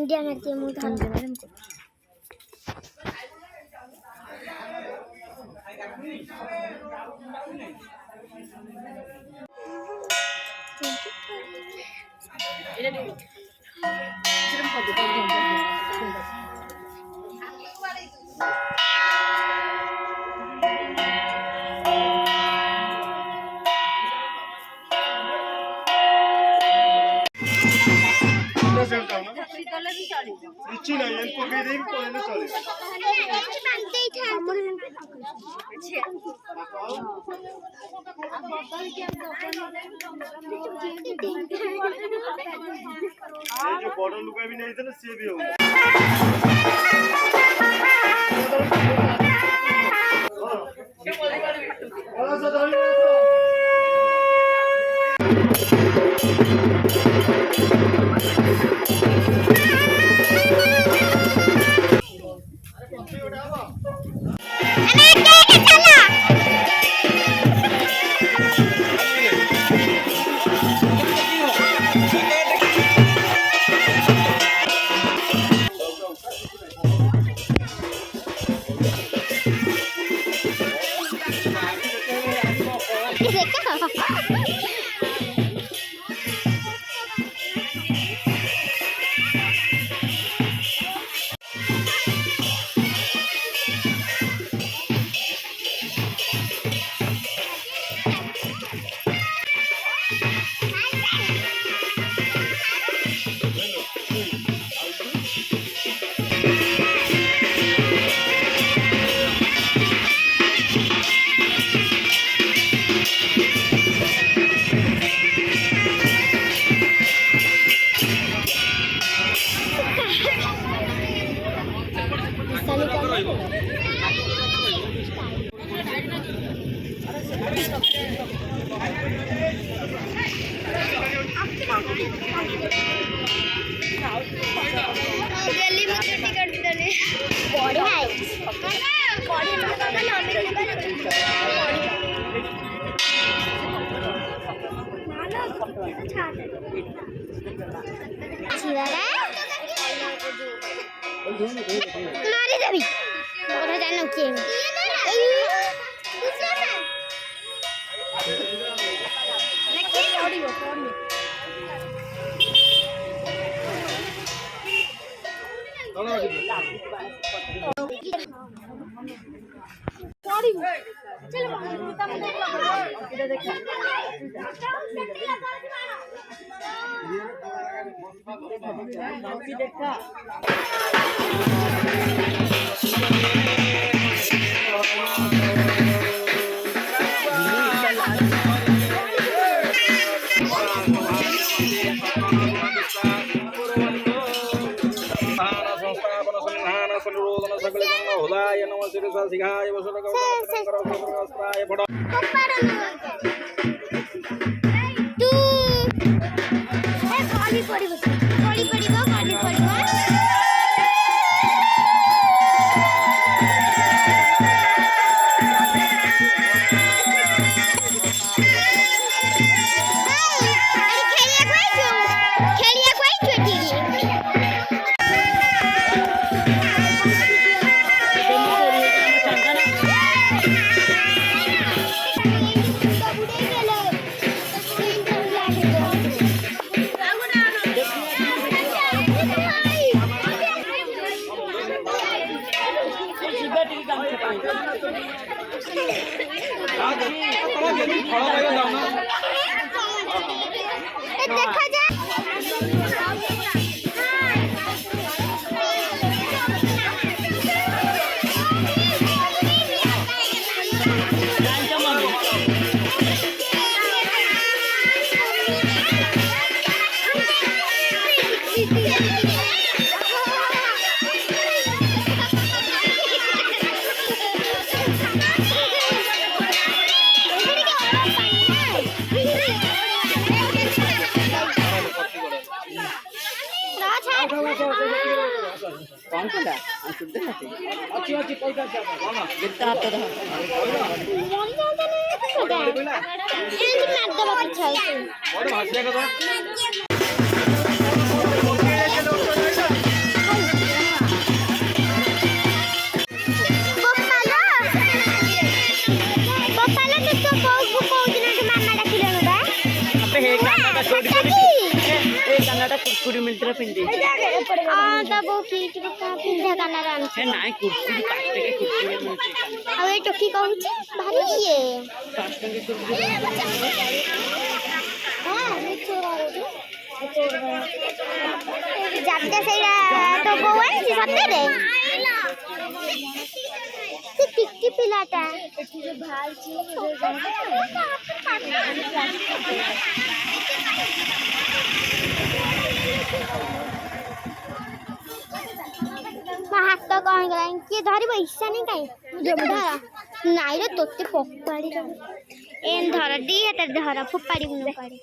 मुंडिया मारती है मुंह धान इच्छी नहीं है इनको भी देंगे कोई नहीं चलेगा ये जो बॉर्डर लुका भी नहीं था ना से भी होगा दिल्ली में छुट्टी कर देने बॉडी है बॉडी में तो ना मेरे को मानो छाता छिवारा मारी देवी और जानो के लेकिन ऑडियो देखा जा कौन कला सुद्ध नथी अच्छी अच्छी पैसा जाबा गिरता हाथ दो मन जानता नहीं ये मार दबा अच्छा है बड़ हसिया का रे पिंडी तब वो कीट का पिंधा काना राम हे नाइ कुर्सी 5 टके कुर्सी में मिलची अब ये टोकी कहू छी भारी ये 5 टके कुर्सी हां मिठो वारो जाते सेरा तो बोवन छी सते रे से टिक्की पिलाटा एठी जो भाल छी हाथ तो कौन गला किए धरब इच्छा नहीं कहीं धर नाई रे तोते पकड़ी एन धर दी हाथ धर फोपाड़ी मुन पाड़ी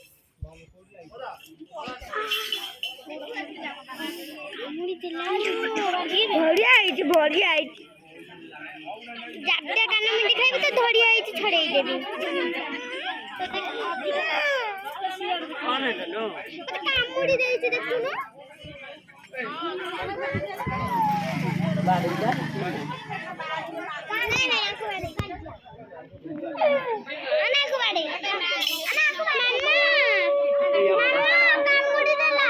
बढ़िया जाते काना मिंडी खाइबी तो धड़िया छड़ाई देबी कौन है लो कामुड़ी देइछि देखु ना बाड़ीदा नहीं आंखो बाड़े आंखो बाड़े मम्मा कामुड़ी देला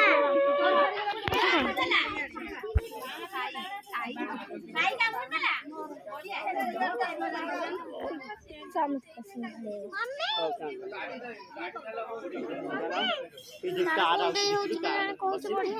भाई कामुड़ी देला सामने मम्मी पिंडी का आ रहा है कौन से बढ़िया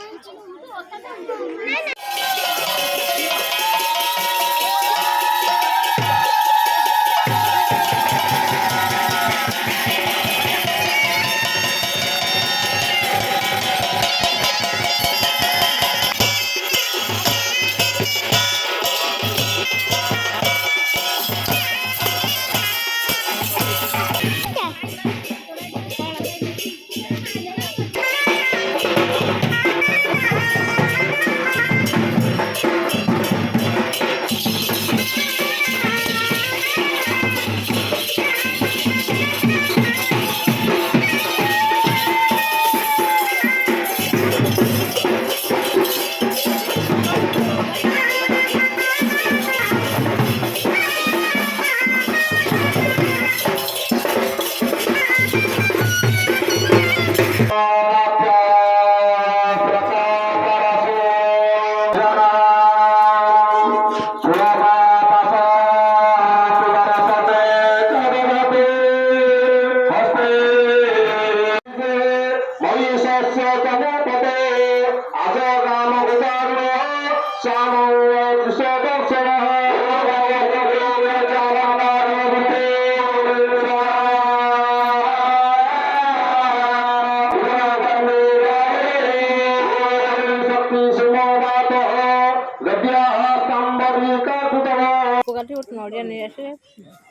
नड़िया नहीं आसे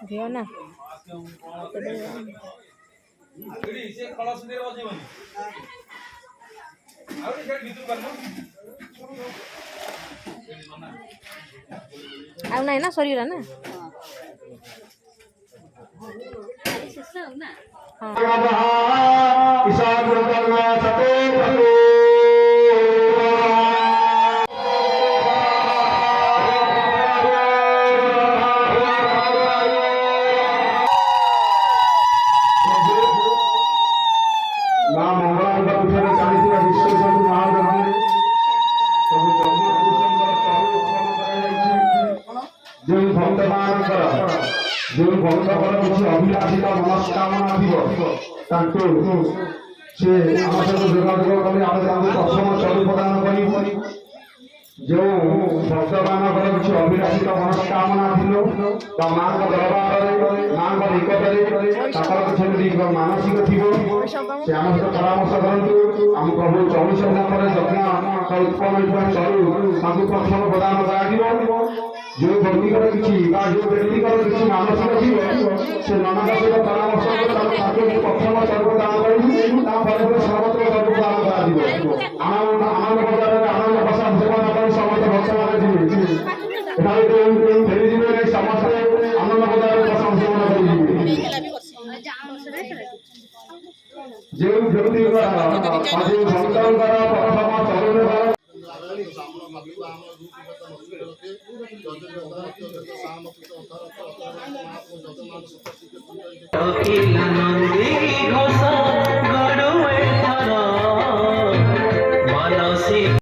झील ना आ ना सरीगला ना जो भक्तर किसी अभिलाषित मनस्कामना से आम सहित जोगाजोग कले आम दर्शन चलु प्रदान कर जो भक्त मान किसी अभिलाषित मनस्कामना थी माँ दरबार माँ निकटने किसी मानसिक थी से आम सहित परामर्श करूँ आम प्रभु 24 घंटा यज्ञ उत्पन्न चलु प्रथम प्रदान कर जो व्यक्तिगत किसी जो व्यक्तिगत किसी मानसिक थी से नाना सहित परामर्श प्रथम सर्व दान कर सर्वत्र सर्व दान आनंद बजार आनंद प्रसाद सेवा कर समस्त भक्त मान फेरी जीवे समस्त आनंद बजार प्रसाद सेवा कर जो व्यक्ति भक्तर प्रथम चरण अखिल नंदी घोष